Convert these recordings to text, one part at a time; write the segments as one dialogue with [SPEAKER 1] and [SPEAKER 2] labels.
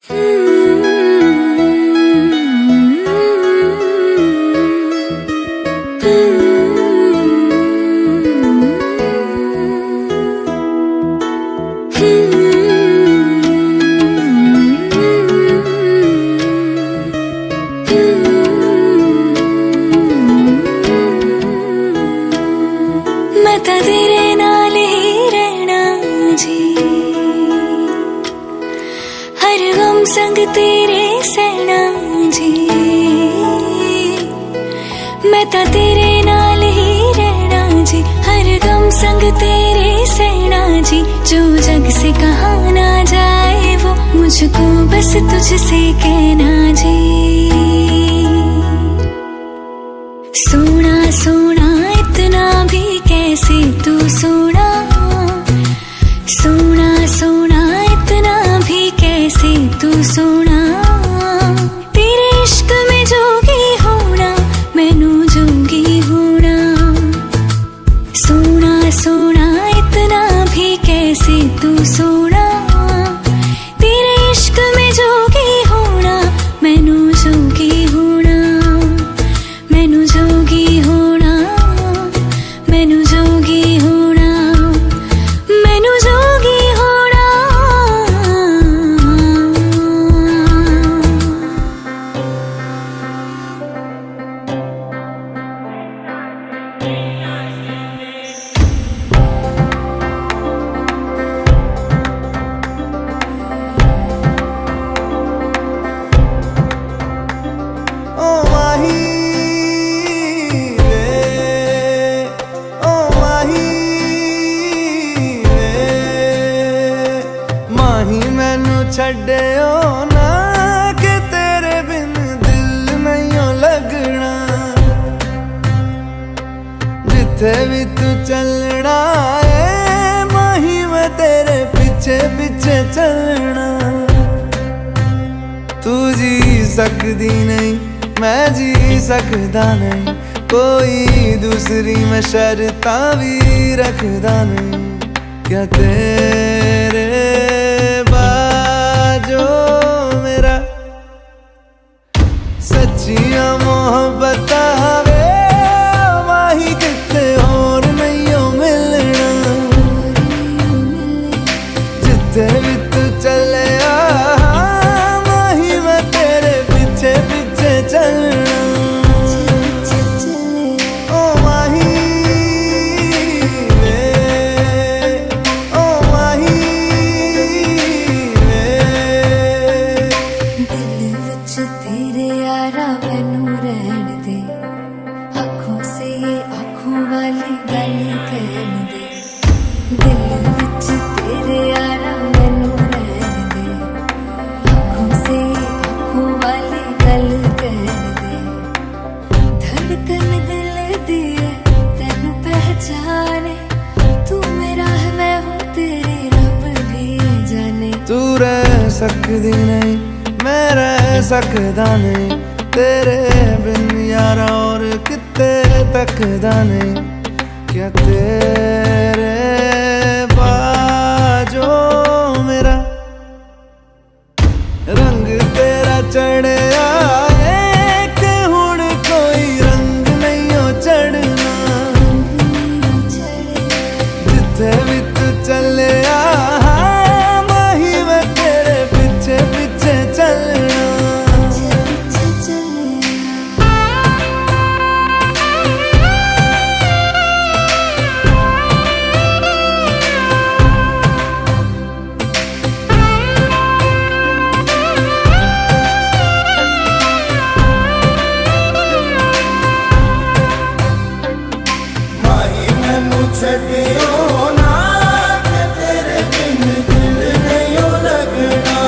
[SPEAKER 1] मैं तेरे नाल ही रहना जी, हर गम संग तेरे सहना जी। मैं तेरे नाल ही रहना जी, हर गम संग तेरे सहना जी। जो जग से कहा ना जाए वो मुझको बस तुझसे कहना जी। सोना सोना इतना भी कैसे तू सोना, सोना सोना इतना भी कैसे तू सोना। तेरे इश्क में जोगी होना मैनू जोगी होना। सोना सोना इतना भी कैसे तू सोना। तेरे इश्क में जोगी होना मैनू जोगी होना। मैनू जोगी होना, मैनू जोगी होना, मैनू जोगी होना।
[SPEAKER 2] छड्डियो ना कि तेरे बिन दिल नहीं लगना। जिथे भी तू चलना है माही मैं तेरे पीछे पीछे चलना। तू जी सकदी नहीं मैं जी सकदा नहीं, कोई दूसरी मैं शर्तां भी रखदा नहीं। क्या तेरे जो मेरा सच्चियां मोहब्बत वे माही किते और नहीं हो मिलना। जिथे भी तू चले माही मैं तेरे पीछे पीछे चलना।
[SPEAKER 1] वाली गल कहन दे, दिल विच तेरे यारा मैनू रहन दे। आँखों से आँखों वाली गल कहन दे। धड़कन दिल दी है तेनू पहचाने, तू मेरा है मैं हूँ तेरी रब भी जाने।
[SPEAKER 2] तू रह सकदी नहीं मैं रह सकदा नहीं, तेरे बिन यारा और किते तकदा नहीं। क्या तेरे बाजो मेरा रंग तेरा चढ़िया है कि हुण कोई रंग नहीं हो चढ़ना। जिथे भी तू चले माही मैं तेरे पीछे पीछे चलना। छड्डियो ना कि तेरे बिन दिल नहीं लगना।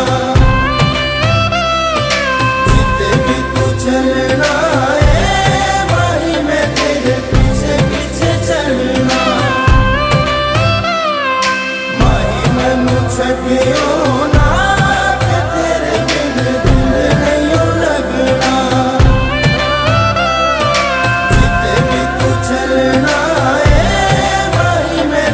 [SPEAKER 2] जिथे भी तू चलना है माही मैं तेरे पीछे पीछे चलना। माही मैनू छड्डियो ना कि तेरे बिन दिल नहीं लगना। जिथे भी तू चलना मैं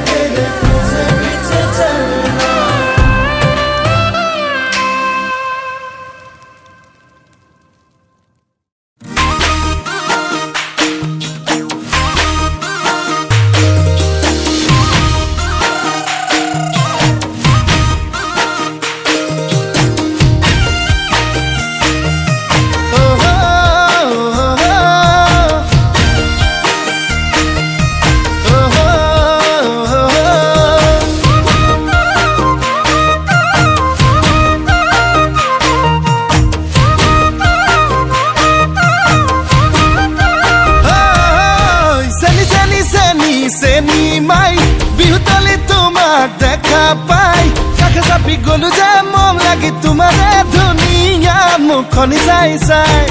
[SPEAKER 2] নাপাই কাষে চাপি গলো যে মম লাগি তোমাৰে ধুনীয়া মুখনি চাই চাই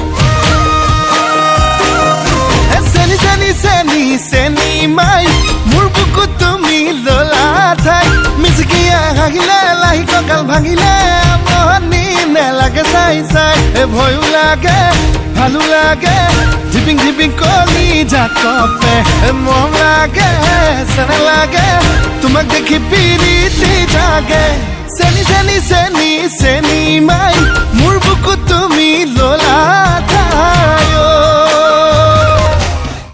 [SPEAKER 2] চেনি চেনি চেনি চেনি মাই মোৰ বুকুত তুমি ললা ঠাই মিচিকিয়া হাগিলে লাহি কঁকাল ভাঙিলে মহনি নেলাগে চাই চাই ভয়ো লাগে ভালো লাগে ঝিপিং ঝিপিং কলি জাকপে মৰম লাগে চেনে লাগে তোমাক দেখি পিৰিতি জাগে চেনি চেনি চেনি চেনি